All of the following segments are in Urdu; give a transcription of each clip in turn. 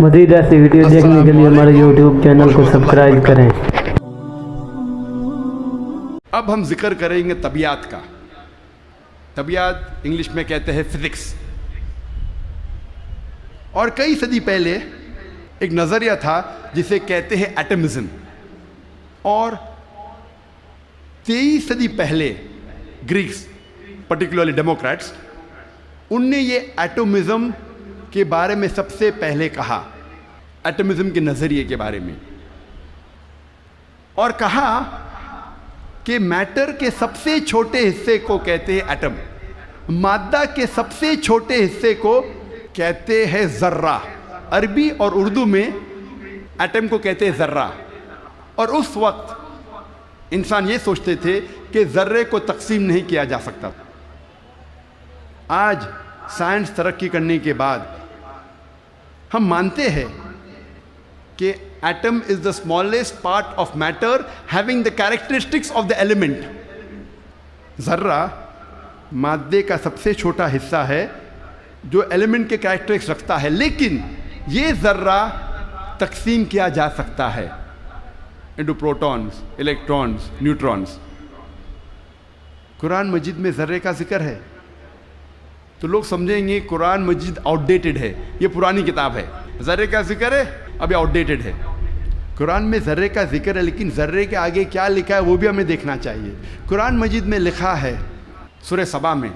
مزید ایسی ویڈیو دیکھنے کے لیے ہمارے یوٹیوب چینل کو سبسکرائب کریں۔ اب ہم ذکر کریں گے طبیعت کا۔ طبیعت انگلش میں کہتے ہیں فزکس۔ اور کئی صدی پہلے ایک نظریہ تھا جسے کہتے ہیں ایٹمزم، اور 23 صدی پہلے گریکس پرٹیکولرلی ڈیموکریٹس ان نے یہ ایٹمزم کے بارے میں سب سے پہلے کہا، ایٹمزم کے نظریے کے بارے میں، اور کہا کہ میٹر کے سب سے چھوٹے حصے کو کہتے ہیں ایٹم، مادہ کے سب سے چھوٹے حصے کو کہتے ہیں ذرہ۔ عربی اور اردو میں ایٹم کو کہتے ہیں ذرہ۔ اور اس وقت انسان یہ سوچتے تھے کہ ذرے کو تقسیم نہیں کیا جا سکتا۔ آج سائنس ترقی کرنے کے بعد ہم مانتے ہیں کہ atom is the smallest part of matter having the characteristics of the element. ذرہ مادے کا سب سے چھوٹا حصہ ہے جو ایلیمنٹ کے کیریکٹرسٹکس رکھتا ہے، لیکن یہ ذرہ تقسیم کیا جا سکتا ہے انٹو پروٹونز، الیکٹرونز، نیوٹرونز۔ قرآن مجید میں ذرے کا ذکر ہے تو لوگ سمجھیں گے قرآن مجید آؤٹ ڈیٹڈ ہے، یہ پرانی کتاب ہے۔ ذرے کا ذکر ہے اب یہ آؤٹ ڈیٹڈ ہے۔ قرآن میں ذرے کا ذکر ہے، لیکن ذرے کے آگے کیا لکھا ہے وہ بھی ہمیں دیکھنا چاہیے۔ قرآن مجید میں لکھا ہے سورہ سبا میں،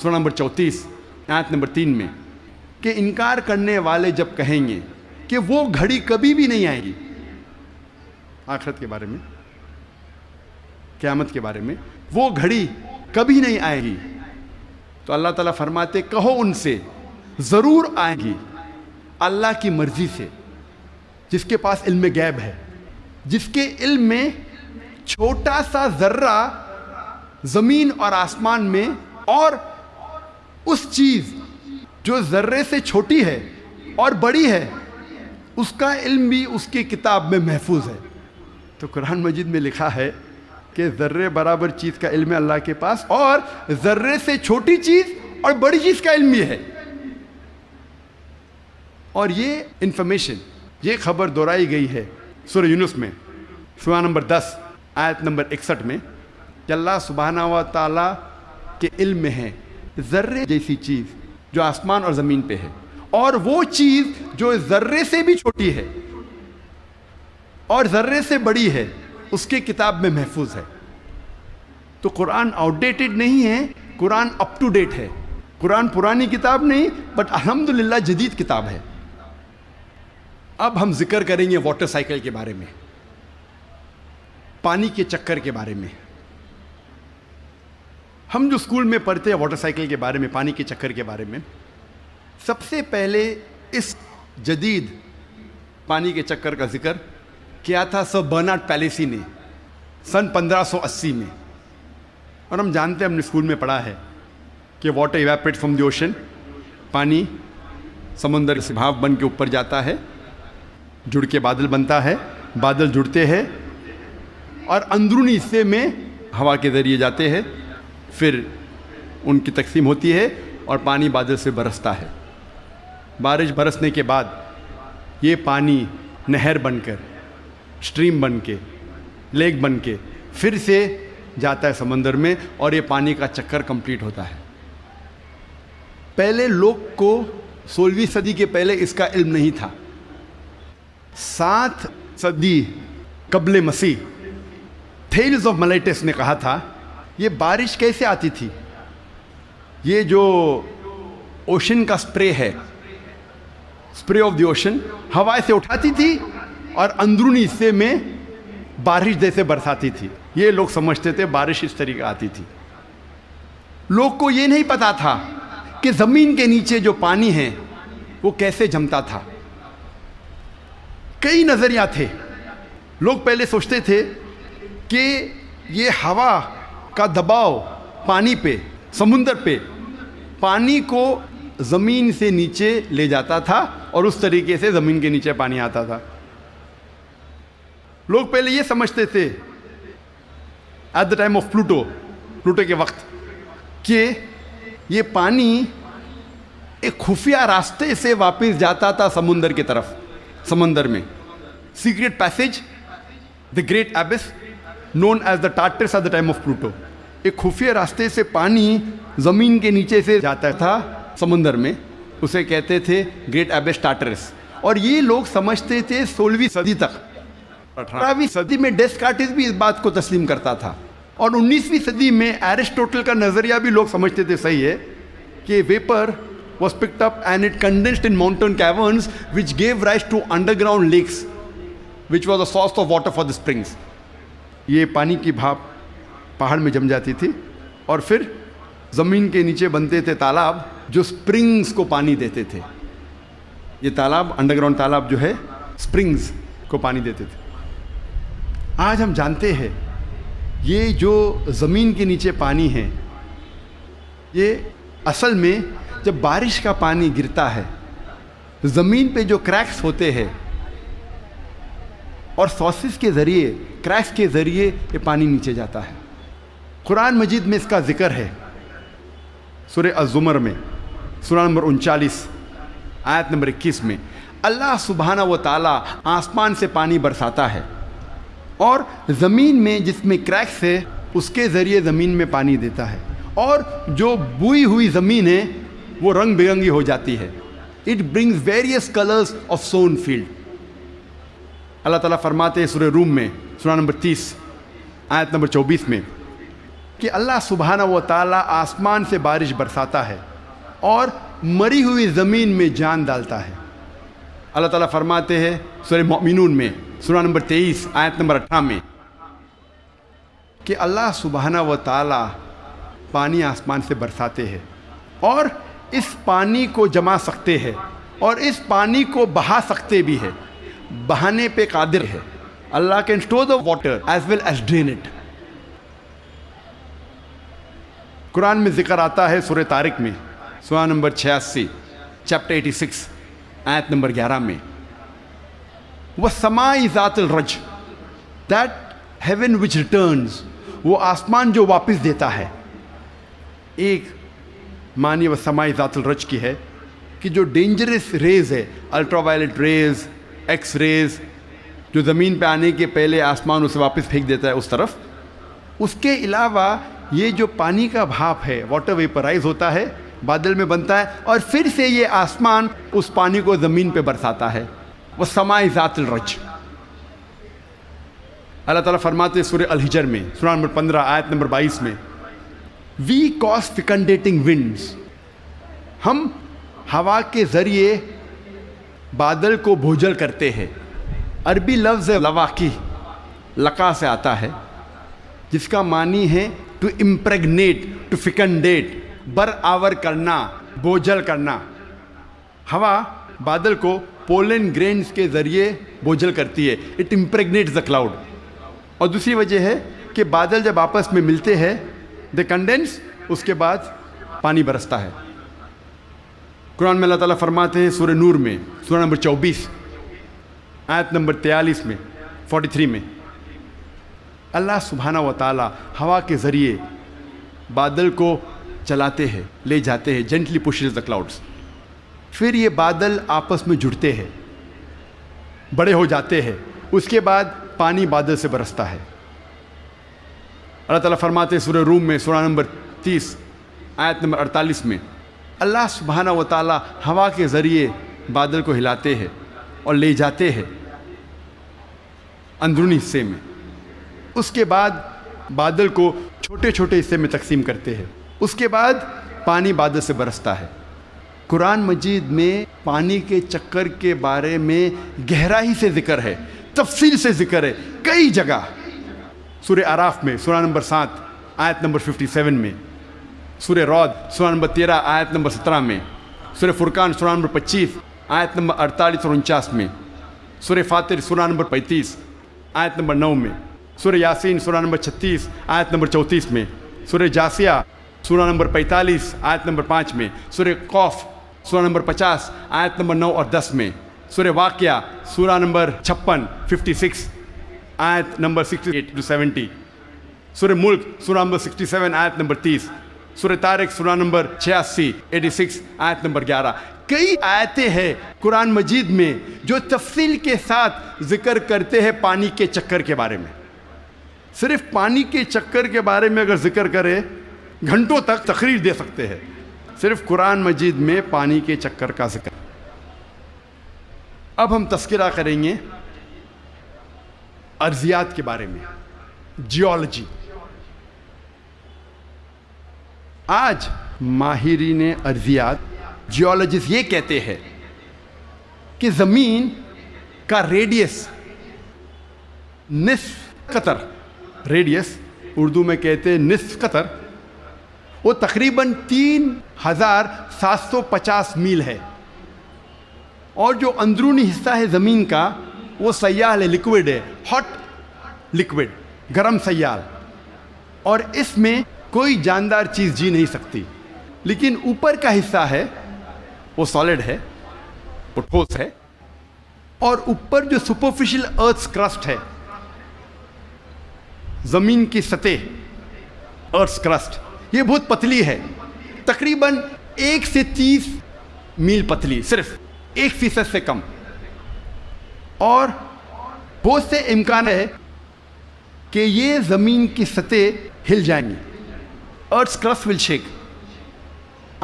سورہ نمبر 34 آیت نمبر 3 میں، کہ انکار کرنے والے جب کہیں گے کہ وہ گھڑی کبھی بھی نہیں آئے گی، آخرت کے بارے میں، قیامت کے بارے میں، وہ گھڑی کبھی نہیں آئے گی، تو اللہ تعالیٰ فرماتے کہو ان سے ضرور آئے گی اللہ کی مرضی سے، جس کے پاس علم غیب ہے، جس کے علم میں چھوٹا سا ذرہ زمین اور آسمان میں، اور اس چیز جو ذرے سے چھوٹی ہے اور بڑی ہے اس کا علم بھی اس کی کتاب میں محفوظ ہے۔ تو قرآن مجید میں لکھا ہے کہ ذرے برابر چیز کا علم ہے اللہ کے پاس، اور ذرے سے چھوٹی چیز اور بڑی چیز کا علم بھی ہے۔ اور یہ انفارمیشن، یہ خبر دہرائی گئی ہے سورہ یونس میں، سورہ نمبر 10 آیت نمبر 61 میں، کہ اللہ سبحانہ و تعالیٰ کے علم میں ہے ذرے جیسی چیز جو آسمان اور زمین پہ ہے، اور وہ چیز جو ذرے سے بھی چھوٹی ہے اور ذرے سے بڑی ہے اس کی کتاب میں محفوظ ہے۔ تو قرآن آؤٹ ڈیٹڈ نہیں ہے، قرآن اپ ٹو ڈیٹ ہے۔ قرآن پرانی کتاب نہیں، بٹ الحمدللہ جدید کتاب ہے۔ اب ہم ذکر کریں گے واٹر سائیکل کے بارے میں، پانی کے چکر کے بارے میں۔ ہم جو اسکول میں پڑھتے ہیں واٹر سائیکل کے بارے میں، پانی کے چکر کے بارے میں، سب سے پہلے اس جدید پانی کے چکر کا ذکر کیا تھا سر برنارڈ پیلیسی نے سن 1580 میں۔ اور ہم جانتے ہیں، ہم نے اسکول میں پڑھا ہے کہ water evaporate from the ocean, پانی سمندر سے بھاپ بن کے اوپر جاتا ہے، جڑ کے بادل بنتا ہے، بادل جڑتے ہیں اور اندرونی حصے میں ہوا کے ذریعے جاتے ہیں، پھر ان کی تقسیم ہوتی ہے اور پانی بادل سے برستا ہے۔ بارش برسنے کے بعد یہ پانی نہر بن کر، اسٹریم بن کے، لیک بن کے پھر سے جاتا ہے سمندر میں، اور یہ پانی کا چکر کمپلیٹ ہوتا ہے۔ پہلے لوگ کو 16ویں صدی کے پہلے اس کا علم نہیں تھا۔ 7 صدی قبل مسیح تھیلز آف ملیٹس نے کہا تھا یہ بارش کیسے آتی تھی؟ یہ جو اوشن کا سپرے ہے، سپرے آف دی اوشن، ہوا سے اٹھاتی تھی اور اندرونی حصے میں بارش جیسے برساتی تھی۔ یہ لوگ سمجھتے تھے بارش اس طریقے آتی تھی۔ لوگ کو یہ نہیں پتا تھا کہ زمین کے نیچے جو پانی ہے وہ کیسے جمتا تھا۔ کئی نظریات تھے۔ لوگ پہلے سوچتے تھے کہ یہ ہوا کا دباؤ پانی پہ، سمندر پہ، پانی کو زمین سے نیچے لے جاتا تھا اور اس طریقے سے زمین کے نیچے پانی آتا تھا۔ لوگ پہلے یہ سمجھتے تھے at the time of Pluto کے وقت کہ یہ پانی ایک خفیہ راستے سے واپس جاتا تھا سمندر کی طرف. سمندر میں secret passage, the great abyss known as the Tartarus at the time of Pluto. ایک خفیہ راستے سے پانی زمین کے نیچے سے جاتا تھا سمندر میں, اسے کہتے تھے گریٹ ایبس ٹارٹرس. اور یہ لوگ سمجھتے تھے 16ویں صدی تک. 18ویں صدی میں ڈیسکارٹس بھی اس بات کو تسلیم کرتا تھا, اور 19ویں صدی میں ایرسٹوٹل کا نظریہ بھی لوگ سمجھتے تھے صحیح ہے کہ viper was picked up and it condensed in mountain caverns which gave rise to underground lakes which was a source of water for the springs. یہ پانی کی بھاپ پہاڑ میں جم جاتی تھی اور پھر زمین کے نیچے بنتے تھے تالاب جو سپرنگز کو پانی دیتے تھے. یہ تالاب, انڈر گراؤنڈ تالاب جو ہے, سپرنگز کو پانی دیتے تھے. آج ہم جانتے ہیں یہ جو زمین کے نیچے پانی ہے, یہ اصل میں جب بارش کا پانی گرتا ہے زمین پہ جو کریکس ہوتے ہیں اور سورسز کے ذریعے, کریکس کے ذریعے یہ پانی نیچے جاتا ہے. قرآن مجید میں اس کا ذکر ہے سورہ الزمر میں, سورہ نمبر 39 آیت نمبر 21 میں. اللہ سبحانہ و تعالیٰ آسمان سے پانی برساتا ہے اور زمین میں جس میں کریکس ہے اس کے ذریعے زمین میں پانی دیتا ہے, اور جو بوئی ہوئی زمین ہے وہ رنگ برنگی ہو جاتی ہے. It brings various colours of sun field. اللہ تعالیٰ فرماتے ہیں سورہ روم میں, سورہ نمبر 30 آیت نمبر 24 میں کہ اللہ سبحانہ و تعالیٰ آسمان سے بارش برساتا ہے اور مری ہوئی زمین میں جان ڈالتا ہے. اللہ تعالیٰ فرماتے ہیں سورہ مومنون میں, سورہ نمبر 23 آیت نمبر 18 میں کہ اللہ سبحانہ و تعالیٰ پانی آسمان سے برساتے ہیں اور اس پانی کو جما سکتے ہیں اور اس پانی کو بہا سکتے بھی ہے, بہانے پہ قادر ہے. Allah can store the water as well as drain it. قرآن میں ذکر آتا ہے سورہ طارق میں, سورہ نمبر 86 چیپٹر 86 آیت نمبر 11 میں, وَالسَّمَاءِ ذَاتِ الرَّجْ, that heaven which returns, وہ آسمان جو واپس دیتا ہے. ایک معنی وَالسَّمَاءِ ذَاتِ الرَّجْ کی ہے کہ جو ڈینجرس ریز ہے, ultra violet rays, X rays, جو زمین پہ آنے کے پہلے آسمان اسے واپس پھینک دیتا ہے اس طرف. اس کے علاوہ یہ جو پانی کا بھاپ ہے, واٹر ویپرائز ہوتا ہے, بادل میں بنتا ہے اور پھر سے یہ آسمان اس پانی کو زمین پہ برساتا ہے. وَالسَّمَاءِ ذَاتِ الرَّجْ. اللہ تعالیٰ فرماتے ہیں سورہ الحجر میں, سورہ نمبر 15 آیت نمبر 22 میں, وی کاز فیکنڈیٹنگ ونڈز, ہم ہوا کے ذریعے بادل کو بھوجل کرتے ہیں. عربی لفظ لواقی, لقا سے آتا ہے, جس کا معنی ہے ٹو امپریگنیٹ, ٹو فیکنڈیٹ, برآور کرنا, بوجھل کرنا. ہوا بادل کو پولن گرینز کے ذریعے بوجھل کرتی ہے, اٹ امپریگنیٹس دا کلاؤڈ. اور دوسری وجہ ہے کہ بادل جب آپس میں ملتے ہیں دے کنڈینس, اس کے بعد پانی برستا ہے. قرآن میں اللہ تعالیٰ فرماتے ہیں سورہ نور میں, سورہ نمبر 24 آیت نمبر 43 میں, 43 میں, اللہ سبحانہ و تعالیٰ ہوا کے ذریعے بادل کو چلاتے ہیں, لے جاتے ہیں, جینٹلی پشز دا کلاؤڈس. پھر یہ بادل آپس میں جڑتے ہیں, بڑے ہو جاتے ہیں, اس کے بعد پانی بادل سے برستا ہے. اللہ تعالیٰ فرماتے ہیں سورہ روم میں, سورہ نمبر 30 آیت نمبر 48 میں, اللہ سبحانہ و تعالیٰ ہوا کے ذریعے بادل کو ہلاتے ہیں اور لے جاتے ہیں اندرونی حصے میں. اس کے بعد بادل کو چھوٹے چھوٹے حصے میں تقسیم کرتے ہیں, اس کے بعد پانی بادل سے برستا ہے. قرآن مجید میں پانی کے چکر کے بارے میں گہرائی سے ذکر ہے, تفصیل سے ذکر ہے کئی جگہ. سورہ اعراف میں, سورہ نمبر 7 آیت نمبر 57 میں, سورہ رعد سورہ نمبر 13 آیت نمبر 17 میں, سورہ فرقان سورہ نمبر 25 آیت نمبر 48 اور 49 میں, سورہ فاطر سورہ نمبر 35 آیت نمبر 9 میں, سورہ یاسین سورہ نمبر 36 آیت نمبر 34 میں, سورہ جاسیہ سورہ نمبر 45 آیت نمبر 5 میں, سورہ قوف سورہ نمبر 50 آیت نمبر 9 اور 10 میں, سورہ واقعہ سورہ نمبر 56 آیت نمبر 68 to 70, سورہ ملک سورہ نمبر 67 آیت نمبر 30, سورہ طارق سورہ نمبر 86 86 آیت نمبر 11. کئی آیتیں ہیں قرآن مجید میں جو تفصیل کے ساتھ ذکر کرتے ہیں پانی کے چکر کے بارے میں. صرف پانی کے چکر کے بارے میں اگر ذکر کرے گھنٹوں تک تقریر دے سکتے ہیں. صرف قرآن مجید میں پانی کے چکر کا ذکر. اب ہم تذکرہ کریں گے ارضیات کے بارے میں, جیولوجی. آج ماہرین ارضیات جیولوجسٹ یہ کہتے ہیں کہ زمین کا ریڈیس نصف قطر, ریڈیس اردو میں کہتے ہیں نصف قطر, وہ تقریباً 3750 میل ہے. اور جو اندرونی حصہ ہے زمین کا وہ سیال ہے, لکوڈ ہے, ہاٹ لکوڈ, گرم سیال, اور اس میں کوئی جاندار چیز جی نہیں سکتی. لیکن اوپر کا حصہ ہے وہ سالڈ ہے, وہ ٹھوس ہے. اور اوپر جو سپرفیشل ارتھ کرسٹ ہے, زمین کی سطح, ارتھ کرسٹ, یہ بہت پتلی ہے, تقریباً 1 سے 30 میل پتلی, صرف 1% سے کم. اور بہت سے امکان ہے کہ یہ زمین کی سطح ہل جائیں گی, ارتھ کرسٹ ول شیک.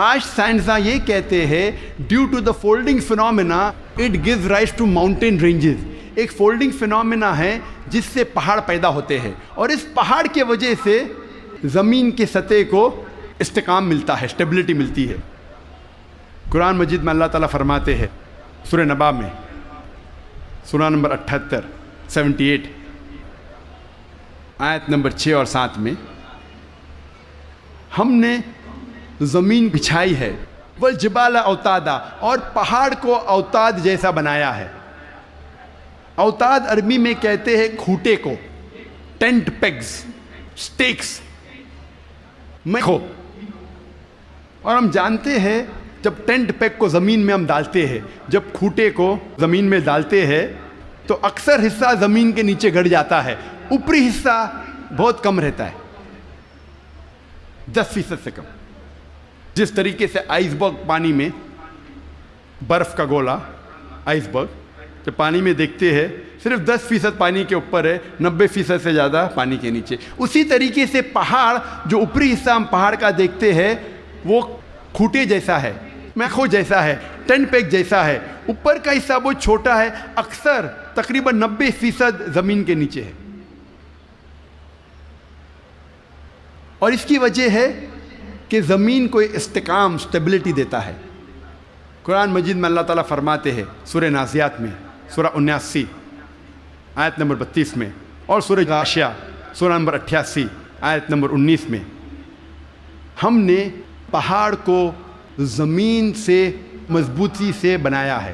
آج سائنسداں یہ کہتے ہیں due to the folding phenomena it gives rise to mountain ranges. ایک فولڈنگ فینومینا ہے جس سے پہاڑ پیدا ہوتے ہیں, اور اس پہاڑ کی وجہ سے زمین کی سطح کو استحکام ملتا ہے, اسٹیبلٹی ملتی ہے. قرآن مجید میں اللہ تعالیٰ فرماتے ہیں سورہ نبا میں سورہ نمبر 78 78 آیت نمبر 6 اور 7 میں, ہم نے زمین بچھائی ہے, والجبال اوتادا, اور پہاڑ کو اوتاد جیسا بنایا ہے. اوتاد عربی میں کہتے ہیں کھوٹے کو, ٹینٹ پیگز, سٹیکس میں کھو. اور ہم جانتے ہیں جب ٹینٹ پیگ کو زمین میں ہم ڈالتے ہیں, جب کھوٹے کو زمین میں ڈالتے ہیں تو اکثر حصہ زمین کے نیچے گڑ جاتا ہے, اوپری حصہ بہت کم رہتا ہے, 10% سے کم. جس طریقے سے آئس برگ پانی میں, برف کا گولا آئس برگ جب پانی میں دیکھتے ہیں صرف 10% پانی کے اوپر ہے, 90% سے زیادہ پانی کے نیچے. اسی طریقے سے پہاڑ, جو اوپری حصہ ہم پہاڑ کا دیکھتے ہیں وہ کھوٹے جیسا ہے, میخو جیسا ہے, ٹینٹ پیگ جیسا ہے. اوپر کا حصہ بہت چھوٹا ہے, اکثر تقریباً 90% زمین کے نیچے ہے. اور اس کی وجہ ہے کہ زمین کو استحکام, اسٹیبلٹی دیتا ہے. قرآن مجید میں اللہ تعالیٰ فرماتے ہیں سورہ نازیات میں سورہ 79 آیت نمبر 32 میں, اور سورہ غاشیہ سورہ نمبر 88 آیت نمبر 19 میں, ہم نے پہاڑ کو زمین سے مضبوطی سے بنایا ہے.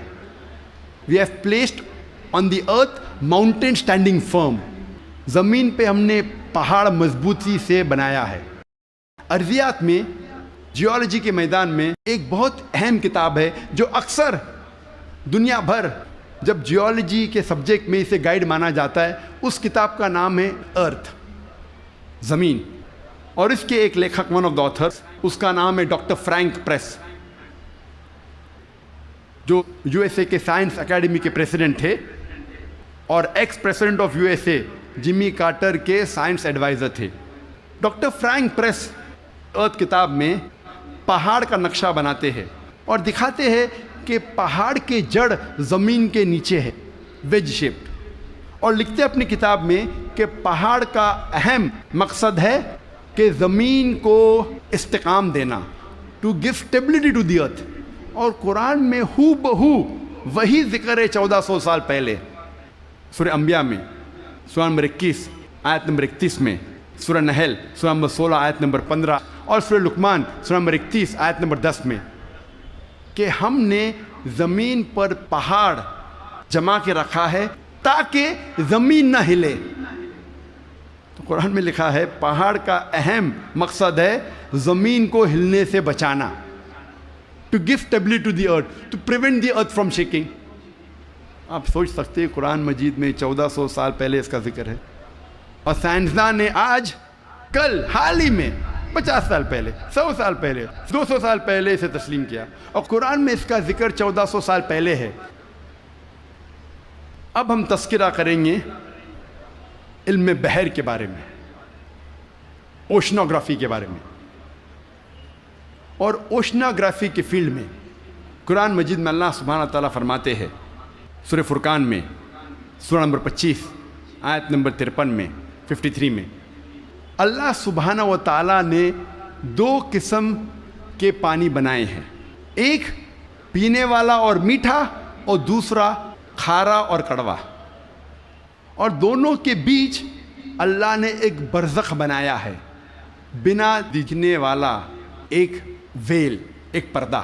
We have placed on the earth mountain standing firm. زمین پہ ہم نے پہاڑ مضبوطی سے بنایا ہے. ارضیات میں, جیولوجی کے میدان میں ایک بہت اہم کتاب ہے جو اکثر دنیا بھر جب جیولوجی کے سبجیکٹ میں اسے گائیڈ مانا جاتا ہے, اس کتاب کا نام ہے ارتھ, زمین. اور اس کے ایک لیکھک, ون آف دا آتھرس, اس کا نام ہے ڈاکٹر فرینک پریس, جو یو ایس اے کے سائنس اکیڈمی کے پریزیڈنٹ تھے اور ex president of U S A Jimmy Carter کے سائنس ایڈوائزر تھے. ڈاکٹر فرینک پریس ارتھ کتاب میں پہاڑ کا نقشہ بناتے ہیں اور دکھاتے ہیں کہ پہاڑ کے جڑ زمین کے نیچے ہے, ویج شیپڈ, اور لکھتے اپنی کتاب میں کہ پہاڑ کا اہم مقصد ہے کہ زمین کو استحکام دینا, to give stability to the earth. اور قرآن میں ہو بہو وہی ذکر ہے 1400 سال پہلے سورہ انبیاء میں سورہ نمبر 21 آیت نمبر 31 میں, سورہ نحل سورہ نمبر 16 آیت نمبر 15, اور سورہ لقمان سورہ نمبر 31 آیت نمبر 10 میں, کہ ہم نے زمین پر پہاڑ جمع کے رکھا ہے تاکہ زمین نہ ہلے. تو قرآن میں لکھا ہے پہاڑ کا اہم مقصد ہے زمین کو ہلنے سے بچانا, to give stability to the earth, to prevent the earth from shaking. آپ سوچ سکتے ہیں قرآن مجید میں 1400 سال پہلے اس کا ذکر ہے, اور سائنسداں نے آج کل حال ہی میں 50 سال پہلے، 100 سال پہلے، 200 سال پہلے اسے تسلیم کیا، اور قرآن میں اس کا ذکر 1400 سال پہلے ہے۔ اب ہم تذکرہ کریں گے علم بحر کے بارے میں، اوشنوگرافی کے بارے میں۔ اور اوشنوگرافی کے فیلڈ میں قرآن مجید میں اللہ سبحانہ تعالیٰ فرماتے ہیں سورہ فرقان میں، سورہ نمبر 25 آیت نمبر 53 میں، 53 میں، اللہ سبحانہ و تعالیٰ نے 2 قسم کے پانی بنائے ہیں، ایک پینے والا اور میٹھا، اور دوسرا کھارا اور کڑوا، اور دونوں کے بیچ اللہ نے ایک برزخ بنایا ہے، بنا دکھنے والا ایک ویل، ایک پردہ۔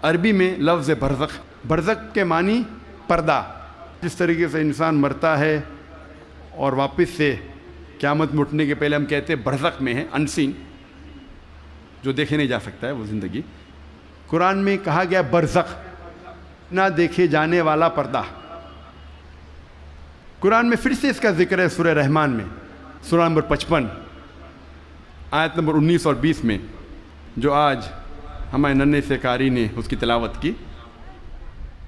عربی میں لفظ برزخ، برزخ کے معنی پردہ۔ جس طریقے سے انسان مرتا ہے اور واپس سے قیامت میں اٹھنے کے پہلے ہم کہتے ہیں برزخ میں ہے، انسین، جو دیکھے نہیں جا سکتا ہے وہ زندگی، قرآن میں کہا گیا برزخ، نہ دیکھے جانے والا پردہ۔ قرآن میں پھر سے اس کا ذکر ہے سورہ رحمان میں، سورہ نمبر 55 آیت نمبر 19 اور 20 میں، جو آج ہمارے ننھے سے قاری نے اس کی تلاوت کی۔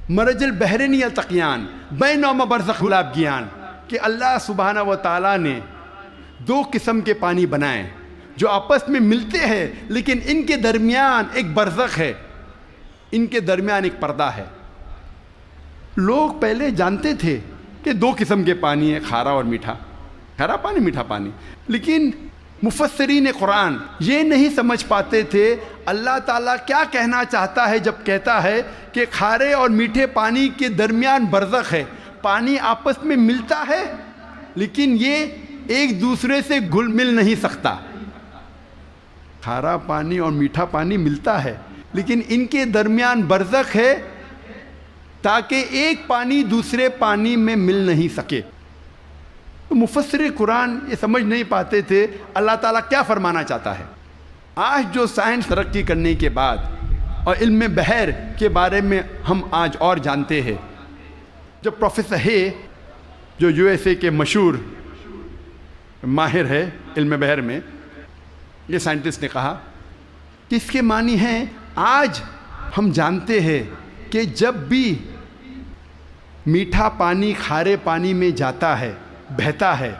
مرج البحرین یلتقیان بینہما برزخ لابغیان، کہ اللہ سبحانہ و تعالیٰ نے 2 قسم کے پانی بنائے جو آپس میں ملتے ہیں، لیکن ان کے درمیان ایک برزخ ہے، ان کے درمیان ایک پردہ ہے۔ لوگ پہلے جانتے تھے کہ 2 قسم کے پانی ہیں، کھارا اور میٹھا، کھارا پانی میٹھا پانی، لیکن مفسرین قرآن یہ نہیں سمجھ پاتے تھے اللہ تعالیٰ کیا کہنا چاہتا ہے جب کہتا ہے کہ کھارے اور میٹھے پانی کے درمیان برزخ ہے۔ پانی آپس میں ملتا ہے لیکن یہ ایک دوسرے سے گھل مل نہیں سکتا۔ کھارا پانی اور میٹھا پانی ملتا ہے لیکن ان کے درمیان برزخ ہے، تاکہ ایک پانی دوسرے پانی میں مل نہیں سکے۔ تو مفسر قرآن یہ سمجھ نہیں پاتے تھے اللہ تعالیٰ کیا فرمانا چاہتا ہے۔ آج جو سائنس ترقی کرنے کے بعد اور علم بحر کے بارے میں ہم آج اور جانتے ہیں، جب پروفیسر ہے جو USA کے مشہور ماہر ہے علم بحر میں، یہ سائنٹسٹ نے کہا کہ اس کے معنی ہیں، آج ہم جانتے ہیں کہ جب بھی میٹھا پانی کھارے پانی میں جاتا ہے، بہتا ہے،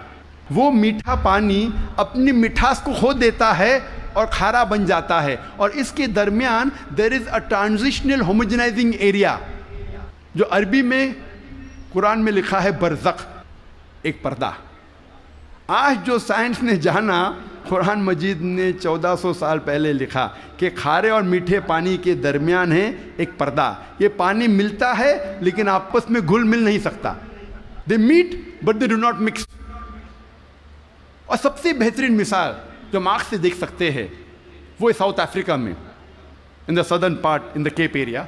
وہ میٹھا پانی اپنی مٹھاس کو کھو دیتا ہے اور کھارا بن جاتا ہے، اور اس کے درمیان there is a transitional homogenizing area، جو عربی میں قرآن میں لکھا ہے برزخ، ایک پردہ۔ آج جو سائنس نے جانا، قرآن مجید نے 1400 سال پہلے لکھا کہ کھارے اور میٹھے پانی کے درمیان ہے ایک پردہ۔ یہ پانی ملتا ہے لیکن آپس میں گھل مل نہیں سکتا۔ They meet but they do not mix۔ اور سب سے بہترین مثال جو ہم آنکھ سے دیکھ سکتے ہیں وہ ساؤتھ افریقہ میں، in the southern part, in the Cape area,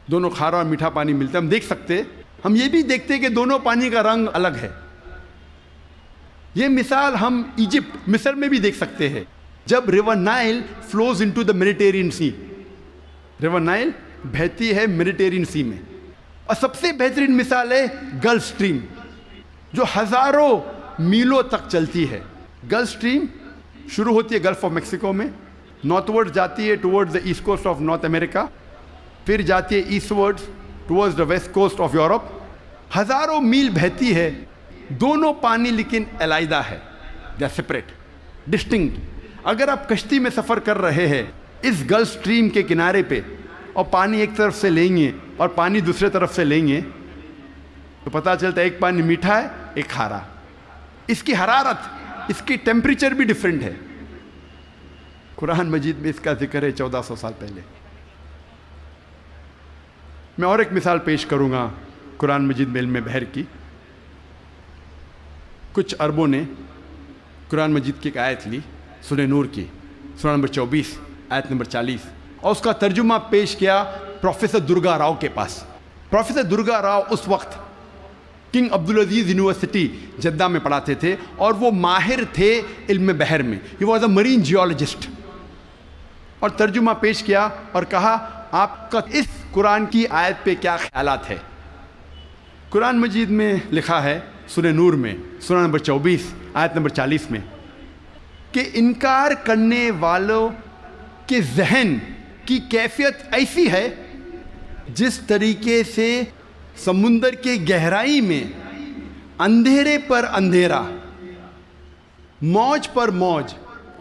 دونوں کھارا اور میٹھا پانی ملتا ہے، ہم دیکھ سکتے، ہم یہ بھی دیکھتے کہ دونوں پانی کا رنگ الگ ہے۔ یہ مثال ہم ایجپٹ، مصر میں بھی دیکھ سکتے ہیں، جب river Nile flows into the Mediterranean sea, river Nile بہتی ہے میڈیٹرینین سی میں۔ اور سب سے بہترین مثال ہے گلف سٹریم، جو ہزاروں میلوں تک چلتی ہے۔ گلف سٹریم شروع ہوتی ہے گلف آف میکسیکو میں، نارتھ ورڈ جاتی ہے towards the east coast of North America, پھر جاتی ہے eastward towards the west coast of Europe, ہزاروں میل بہتی ہے، دونوں پانی لیکن علیحدہ ہے، دے آر سپریٹ، ڈسٹنکٹ۔ اگر آپ کشتی میں سفر کر رہے ہیں اس گلف سٹریم کے کنارے پہ، اور پانی ایک طرف سے لیں گے اور پانی دوسرے طرف سے لیں گے، تو پتہ چلتا ہے ایک پانی میٹھا ہے ایک کھارا۔ اس کی حرارت، اس کی ٹیمپریچر بھی ڈیفرنٹ ہے۔ قرآن مجید میں اس کا ذکر ہے 1400 سال پہلے۔ میں اور ایک مثال پیش کروں گا قرآن مجید میں علم بحر کی۔ کچھ عربوں نے قرآن مجید کی ایک آیت لی، سورہ نور کی، سورہ نمبر 24 آیت نمبر 40، اور اس کا ترجمہ پیش کیا پروفیسر درگا راؤ کے پاس۔ پروفیسر درگا راؤ اس وقت کنگ عبدالعزیز یونیورسٹی جدہ میں پڑھاتے تھے، اور وہ ماہر تھے علم بحر میں، he was a Marine geologist. اور ترجمہ پیش کیا اور کہا آپ کا اس قرآن کی آیت پہ کیا خیالات ہے۔ قرآن مجید میں لکھا ہے سورہ نور میں، سورہ نمبر 24 آیت نمبر 40 میں، کہ انکار کرنے والوں کے ذہن کی کیفیت ایسی ہے جس طریقے سے سمندر کے گہرائی میں اندھیرے پر اندھیرا، موج پر موج،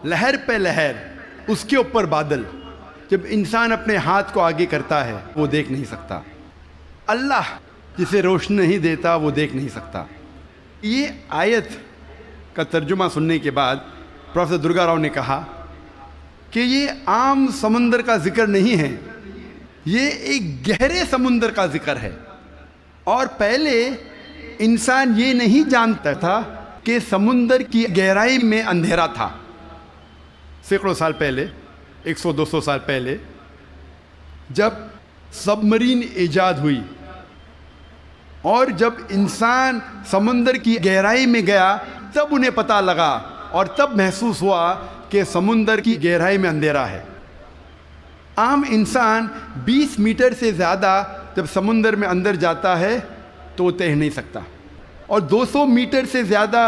لہر پہ لہر، اس کے اوپر بادل، جب انسان اپنے ہاتھ کو آگے کرتا ہے وہ دیکھ نہیں سکتا۔ اللہ جسے روشنی نہیں دیتا وہ دیکھ نہیں سکتا۔ یہ آیت کا ترجمہ سننے کے بعد پروفیسر درگا راؤ نے کہا کہ یہ عام سمندر کا ذکر نہیں ہے، یہ ایک گہرے سمندر کا ذکر ہے۔ اور پہلے انسان یہ نہیں جانتا تھا کہ سمندر کی گہرائی میں اندھیرا تھا۔ سینکڑوں سال پہلے، 100-200 سال پہلے، جب سب مرین ایجاد ہوئی اور جب انسان سمندر کی گہرائی میں گیا تب انہیں پتہ لگا اور تب محسوس ہوا کہ سمندر کی گہرائی میں اندھیرا ہے۔ عام انسان 20 میٹر سے زیادہ جب سمندر میں اندر جاتا ہے تو وہ تیر نہیں سکتا، اور 200 میٹر سے زیادہ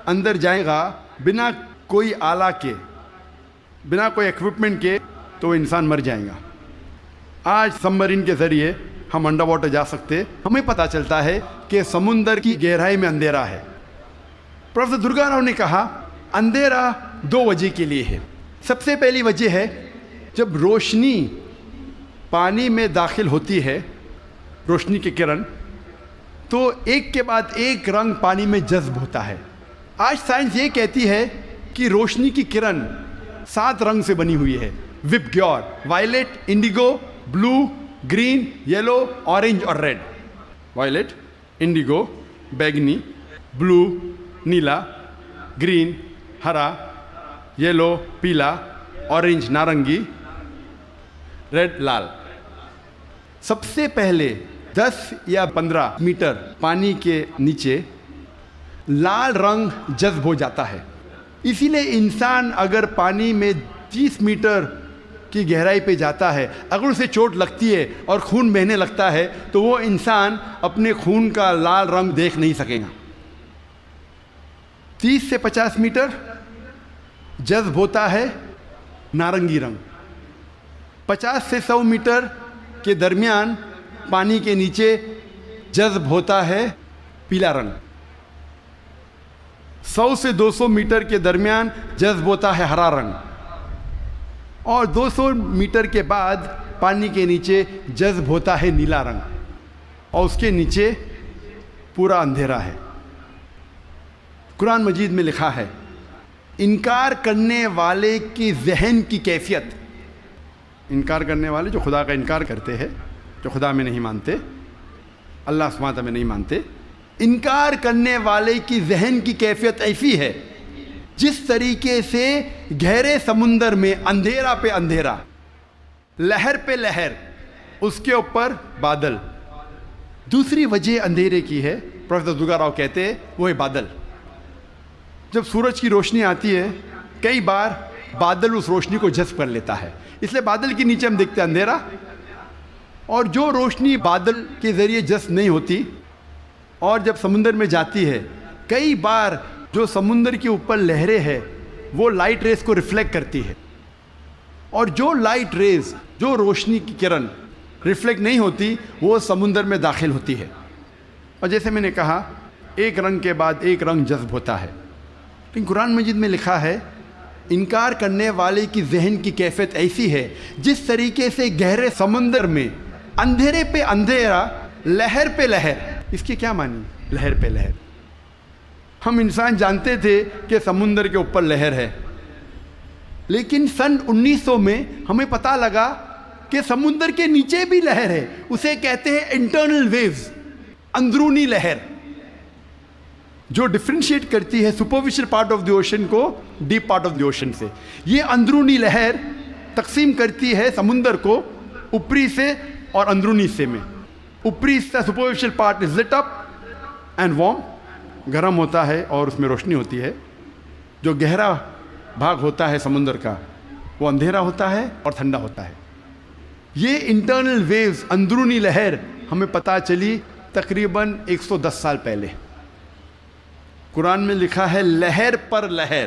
اندر جائے گا بنا کوئی آلہ کے، بنا کوئی ایکوپمنٹ کے، تو وہ انسان مر جائے گا۔ آج سب مرین کے ذریعے ہم انڈر واٹر جا سکتے، ہمیں پتہ چلتا ہے کہ سمندر کی گہرائی میں اندھیرا ہے۔ پروفیسر درگا راؤ نے کہا اندھیرا 2 وجہ کے لیے ہے۔ سب سے پہلی وجہ ہے جب روشنی پانی میں داخل ہوتی ہے، روشنی کی کرن، تو ایک کے بعد ایک رنگ پانی میں جذب ہوتا ہے۔ آج سائنس یہ کہتی ہے کہ روشنی کی کرن 7 رنگ سے بنی ہوئی ہے، وبگیور، وائلٹ، انڈیگو، بلو، گرین، یلو، اورنج اور ریڈ۔ وائلٹ، انڈیگو، بیگنی، بلو، نیلا، گرین، ہرا، یلو، پیلا، اورنج، نارنگی، ریڈ، لال۔ سب سے پہلے 10 یا 15 میٹر پانی کے نیچے لال رنگ جذب ہو جاتا ہے۔ اسی لیے انسان اگر پانی میں 30 میٹر کی گہرائی پہ جاتا ہے، اگر اسے چوٹ لگتی ہے اور خون بہنے لگتا ہے تو وہ انسان اپنے خون کا لال رنگ دیکھ نہیں سکے گا۔ 30 سے 50 میٹر جذب ہوتا ہے نارنگی رنگ۔ 50 سے 100 میٹر کے درمیان پانی کے نیچے جذب ہوتا ہے پیلا رنگ۔ 100 سے 200 میٹر کے درمیان جذب ہوتا ہے ہرا رنگ، اور 200 میٹر کے بعد پانی کے نیچے جذب ہوتا ہے نیلا رنگ، اور اس کے نیچے پورا اندھیرا ہے۔ قرآن مجید میں لکھا ہے انکار کرنے والے کی ذہن کی کیفیت، انکار کرنے والے جو خدا کا انکار کرتے ہیں، جو خدا میں نہیں مانتے، اللہ سبحانہ وتعالیٰ میں نہیں مانتے، انکار کرنے والے کی ذہن کی کیفیت ایسی ہے جس طریقے سے گہرے سمندر میں اندھیرا پہ اندھیرا، لہر پہ لہر، اس کے اوپر بادل۔ دوسری وجہ اندھیرے کی ہے، پروفیسر درگا راؤ کہتے ہیں، وہ ہے بادل۔ جب سورج کی روشنی آتی ہے کئی بار بادل اس روشنی کو جذب کر لیتا ہے، اس لیے بادل کے نیچے ہم دیکھتے ہیں اندھیرا، اور جو روشنی بادل کے ذریعے جذب نہیں ہوتی اور جب سمندر میں جاتی ہے، کئی بار جو سمندر کے اوپر لہریں ہیں وہ لائٹ ریز کو ریفلیکٹ کرتی ہے، اور جو لائٹ ریز، جو روشنی کی کرن ریفلیکٹ نہیں ہوتی وہ سمندر میں داخل ہوتی ہے، اور جیسے میں نے کہا ایک رنگ کے بعد ایک رنگ جذب ہوتا ہے۔ لیکن قرآن مجید میں لکھا ہے انکار کرنے والے کی ذہن کی کیفیت ایسی ہے جس طریقے سے گہرے سمندر میں اندھیرے پہ اندھیرا، لہر پہ لہر۔ اس کے کیا معنی؟ لہر پہ لہر۔ ہم انسان جانتے تھے کہ سمندر کے اوپر لہر ہے، لیکن سن 1900 میں ہمیں پتہ لگا کہ سمندر کے نیچے بھی لہر ہے، اسے کہتے ہیں انٹرنل ویوز، اندرونی لہر، جو ڈفرینشیٹ کرتی ہے superficial part of the ocean کو deep part of the ocean سے۔ یہ اندرونی لہر تقسیم کرتی ہے سمندر کو اوپری سے اور اندرونی حصے میں۔ اوپری حصہ superficial part is lit up and warm, گرم ہوتا ہے اور اس میں روشنی ہوتی ہے۔ جو گہرا بھاگ ہوتا ہے سمندر کا وہ اندھیرا ہوتا ہے اور ٹھنڈا ہوتا ہے۔ یہ انٹرنل ویوز، اندرونی لہر ہمیں پتہ چلی تقریباً 110 سال پہلے۔ قرآن میں لکھا ہے لہر پر لہر،